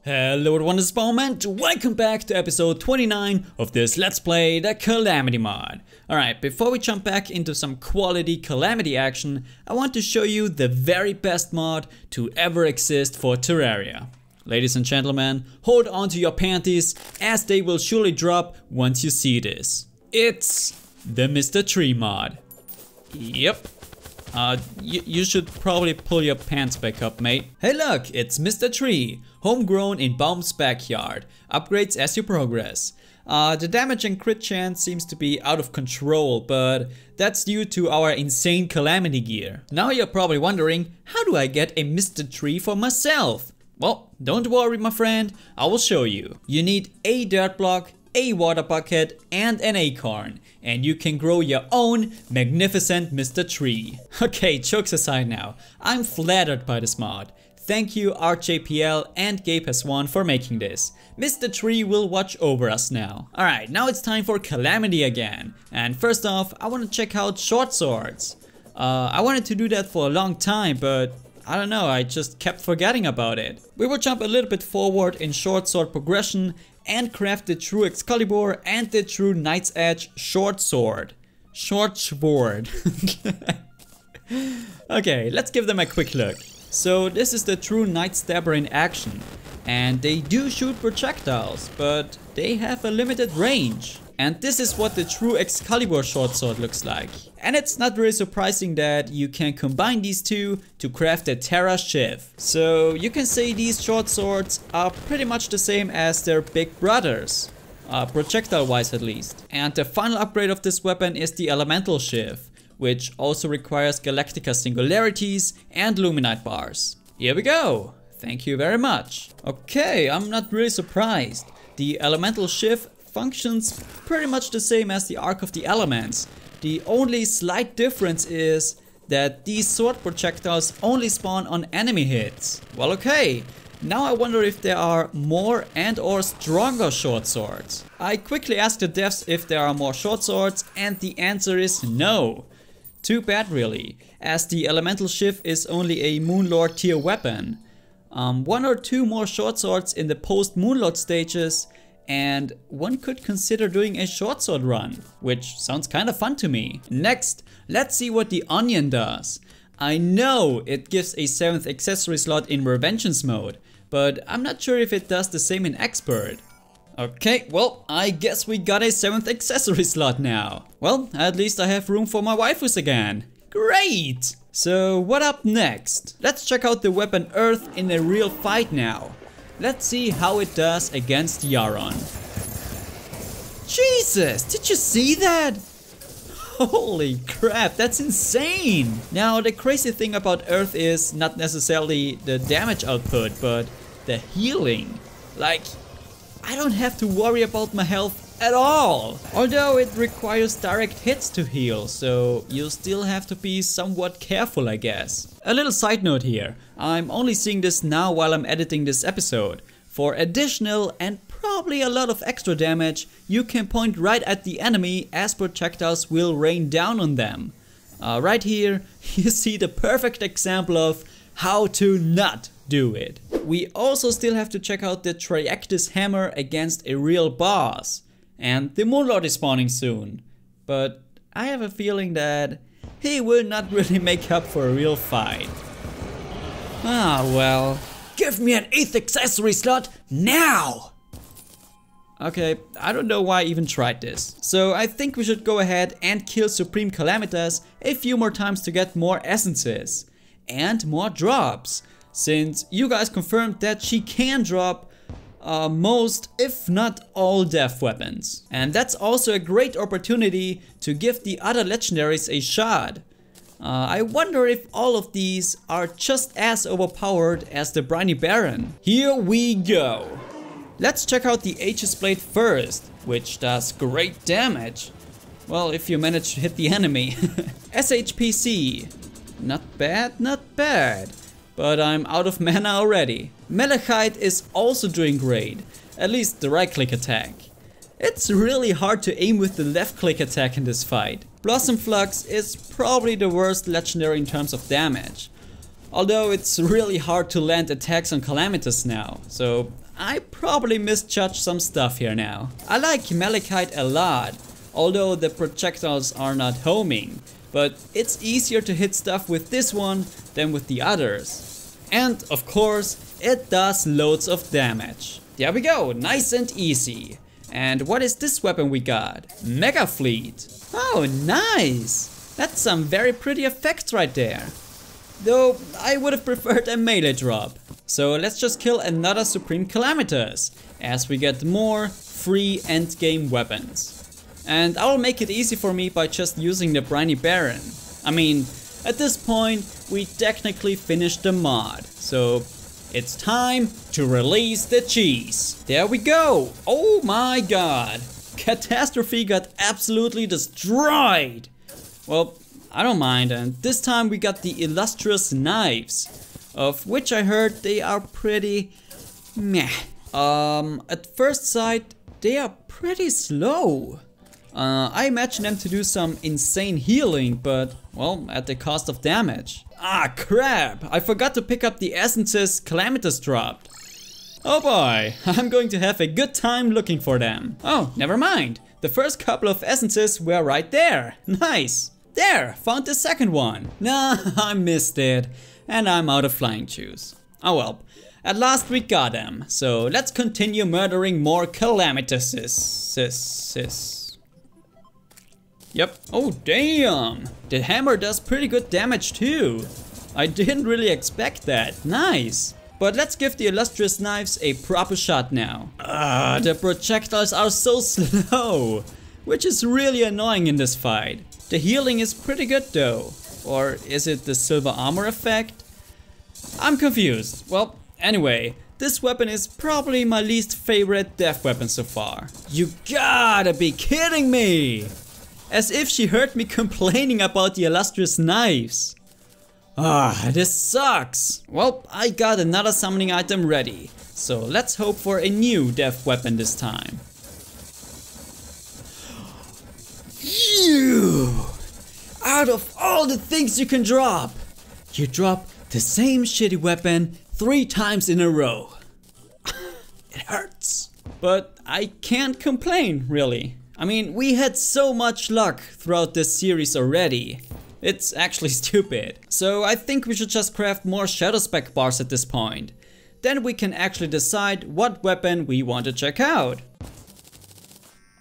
Hello everyone, it's Spawn and welcome back to episode 29 of this Let's Play the Calamity Mod. Alright, before we jump back into some quality Calamity action, I want to show you the very best mod to ever exist for Terraria. Ladies and gentlemen, hold on to your panties as they will surely drop once you see this. It's the Mr. Tree mod. Yep. You should probably pull your pants back up, mate. Hey look, it's Mr. Tree, homegrown in Baum's backyard. Upgrades as you progress. The damage and crit chance seems to be out of control, but that's due to our insane Calamity gear. Now you're probably wondering, how do I get a Mr. Tree for myself? Well, don't worry my friend, I will show you. You need a dirt block, a water bucket and an acorn, and you can grow your own magnificent Mr. Tree. Okay, jokes aside now, I'm flattered by this mod. Thank you RJPL and GapeS1 for making this. Mr. Tree will watch over us now. Alright, now it's time for Calamity again. And first off, I want to check out SchoRTsChWoRDs. I wanted to do that for a long time, but I don't know, I just kept forgetting about it. We will jump a little bit forward in short sword progression and craft the true Excalibur and the true Knight's Edge short sword. SchoRTsChWoRD. Okay, let's give them a quick look. So this is the true Knight Stabber in action. And they do shoot projectiles, but they have a limited range. And this is what the true Excalibur short sword looks like. And it's not really surprising that you can combine these two to craft a Terra Shiv. So you can say these short swords are pretty much the same as their big brothers. Projectile wise at least. And the final upgrade of this weapon is the Elemental Shiv, which also requires Galactica Singularities and Luminite bars. Here we go. Thank you very much. Okay, I'm not really surprised. The Elemental Shiv functions pretty much the same as the Arc of the Elements. The only slight difference is that these sword projectiles only spawn on enemy hits. Well, okay. Now I wonder if there are more and or stronger short swords. I quickly asked the devs if there are more short swords and the answer is no. Too bad really, as the Elemental Shiv is only a Moonlord tier weapon. One or two more short swords in the post Moonlord stages, and one could consider doing a short sword run, which sounds kind of fun to me. Next, let's see what the Onion does. I know it gives a 7th accessory slot in Revengeance mode, but I'm not sure if it does the same in Expert. Okay, well, I guess we got a 7th accessory slot now. Well, at least I have room for my waifus again. Great! So what up next? Let's check out the weapon Earth in a real fight now. Let's see how it does against Yaron. Jesus, did you see that? Holy crap, that's insane! Now the crazy thing about Earth is not necessarily the damage output, but the healing. Like, I don't have to worry about my health at all. Although it requires direct hits to heal, so you still have to be somewhat careful, I guess. A little side note here, I'm only seeing this now while I'm editing this episode. For additional and probably a lot of extra damage, you can point right at the enemy as projectiles will rain down on them. Right here, you see the perfect example of how to not do it. We also still have to check out the Triactis Hammer against a real boss. And the Moonlord is spawning soon. But I have a feeling that he will not really make up for a real fight. Ah well, give me an 8th accessory slot now! Okay, I don't know why I even tried this. So I think we should go ahead and kill Supreme Calamitas a few more times to get more essences. And more drops. Since you guys confirmed that she can drop most, if not all, death weapons. And that's also a great opportunity to give the other legendaries a shot. I wonder if all of these are just as overpowered as the Briny Baron. Here we go. Let's check out the Aegis Blade first, which does great damage. Well, if you manage to hit the enemy. SHPC. Not bad, not bad. But I'm out of mana already. Malachite is also doing great, at least the right click attack. It's really hard to aim with the left click attack in this fight. Blossom Flux is probably the worst legendary in terms of damage. Although it's really hard to land attacks on Calamitas now, so I probably misjudged some stuff here now. I like Malachite a lot, although the projectiles are not homing, but it's easier to hit stuff with this one than with the others. And of course, it does loads of damage. There we go, nice and easy. And what is this weapon we got? Mega Fleet. Oh, nice. That's some very pretty effects right there. Though I would have preferred a melee drop. So let's just kill another Supreme Calamitous, as we get more free endgame weapons. And I will make it easy for me by just using the Briny Baron. I mean, at this point, we technically finished the mod. So it's time to release the cheese. There we go. Oh my god. Catastrophe got absolutely destroyed. Well, I don't mind, and this time we got the illustrious knives, of which I heard they are pretty meh. At first sight, they are pretty slow. I imagine them to do some insane healing, but, well, at the cost of damage. Ah, crap! I forgot to pick up the essences Calamitous dropped. Oh boy, I'm going to have a good time looking for them. Oh, never mind. The first couple of essences were right there. Nice. There, found the second one. Nah, I missed it. And I'm out of flying juice. Oh well, at last we got them. So let's continue murdering more Calamituses. Yep. Oh damn. The hammer does pretty good damage too. I didn't really expect that. Nice. But let's give the illustrious knives a proper shot now. The projectiles are so slow, which is really annoying in this fight. The healing is pretty good though. Or is it the silver armor effect? I'm confused. Well, anyway, this weapon is probably my least favorite death weapon so far. You gotta be kidding me! As if she heard me complaining about the illustrious knives. This sucks. Well, I got another summoning item ready. So let's hope for a new death weapon this time. You! Out of all the things you can drop, you drop the same shitty weapon 3 times in a row. It hurts. But I can't complain, really. I mean, we had so much luck throughout this series already. It's actually stupid. So I think we should just craft more shadow spec bars at this point. Then we can actually decide what weapon we want to check out.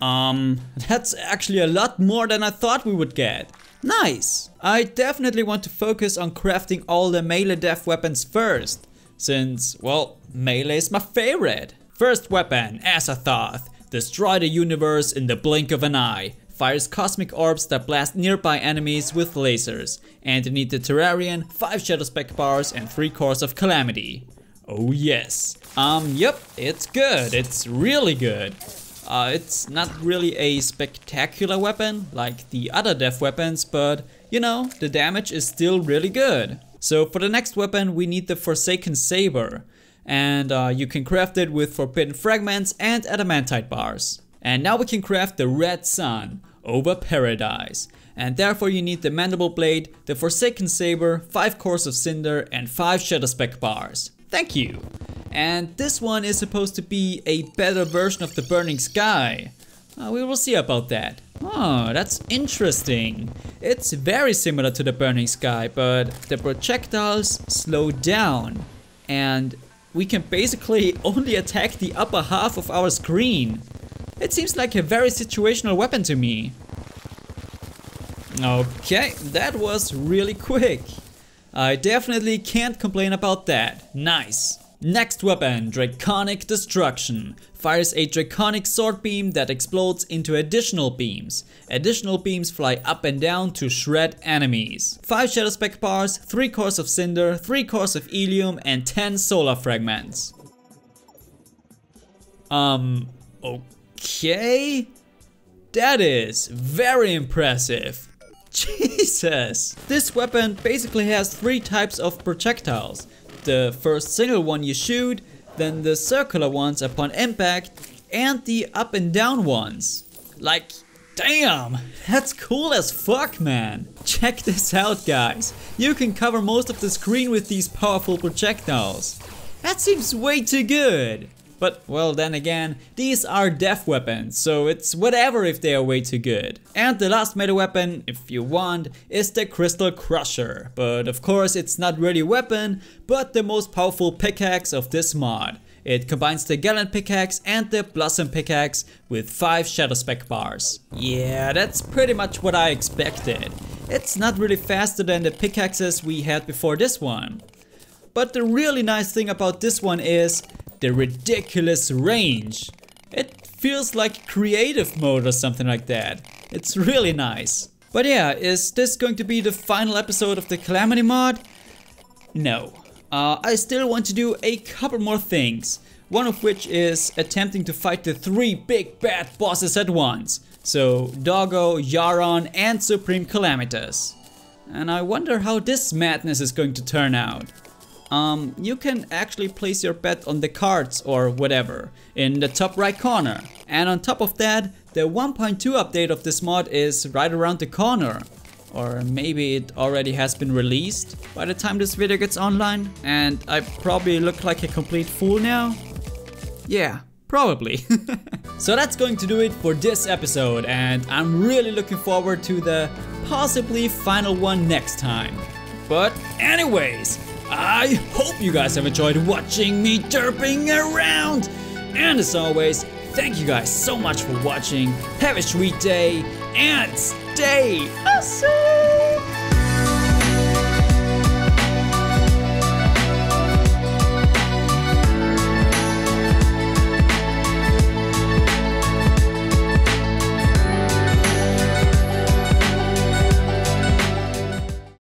That's actually a lot more than I thought we would get. Nice! I definitely want to focus on crafting all the melee death weapons first, since, well, melee is my favorite. First weapon, Azathoth. Destroy the universe in the blink of an eye. Fires cosmic orbs that blast nearby enemies with lasers. And you need the Terrarian, 5 shadow spec bars and 3 cores of Calamity. Oh yes. Yep, it's good. It's really good. It's not really a spectacular weapon like the other death weapons, but you know, the damage is still really good. So for the next weapon we need the Forsaken Saber, and you can craft it with Forbidden Fragments and Adamantite bars. And now we can craft the Red Sun over Paradise, and therefore you need the Mandible Blade, the Forsaken Saber, 5 cores of Cinder and 5 shadow spec bars. Thank you. And this one is supposed to be a better version of the Burning Sky. We will see about that. Oh, that's interesting. It's very similar to the Burning Sky, but the projectiles slow down. And we can basically only attack the upper half of our screen. It seems like a very situational weapon to me. Okay, that was really quick. I definitely can't complain about that. Nice. Next weapon, Draconic Destruction. Fires a draconic sword beam that explodes into additional beams. Additional beams fly up and down to shred enemies. 5 shadow spec bars, 3 cores of Cinder, 3 cores of Ilium and 10 solar fragments. Okay? That is very impressive. Jesus! This weapon basically has 3 types of projectiles. The first single one you shoot, then the circular ones upon impact, and the up and down ones. Like, damn! That's cool as fuck, man! Check this out, guys. You can cover most of the screen with these powerful projectiles. That seems way too good. But well, then again, these are death weapons, so it's whatever if they are way too good. And the last meta weapon, if you want, is the Crystal Crusher. But of course it's not really a weapon, but the most powerful pickaxe of this mod. It combines the Gallant pickaxe and the Blossom pickaxe with 5 Shadow Spec bars. Yeah, that's pretty much what I expected. It's not really faster than the pickaxes we had before this one. But the really nice thing about this one is the ridiculous range. It feels like creative mode or something like that. It's really nice. But yeah, is this going to be the final episode of the Calamity Mod? No. I still want to do a couple more things. One of which is attempting to fight the 3 big bad bosses at once. So Doggo, Yaron and Supreme Calamitas. And I wonder how this madness is going to turn out. You can actually place your bet on the cards or whatever in the top right corner. And on top of that, the 1.2 update of this mod is right around the corner. Or maybe it already has been released by the time this video gets online. And I probably look like a complete fool now. Yeah, probably. So that's going to do it for this episode. And I'm really looking forward to the possibly final one next time. But anyways, I hope you guys have enjoyed watching me derping around. And as always, thank you guys so much for watching. Have a sweet day and stay awesome!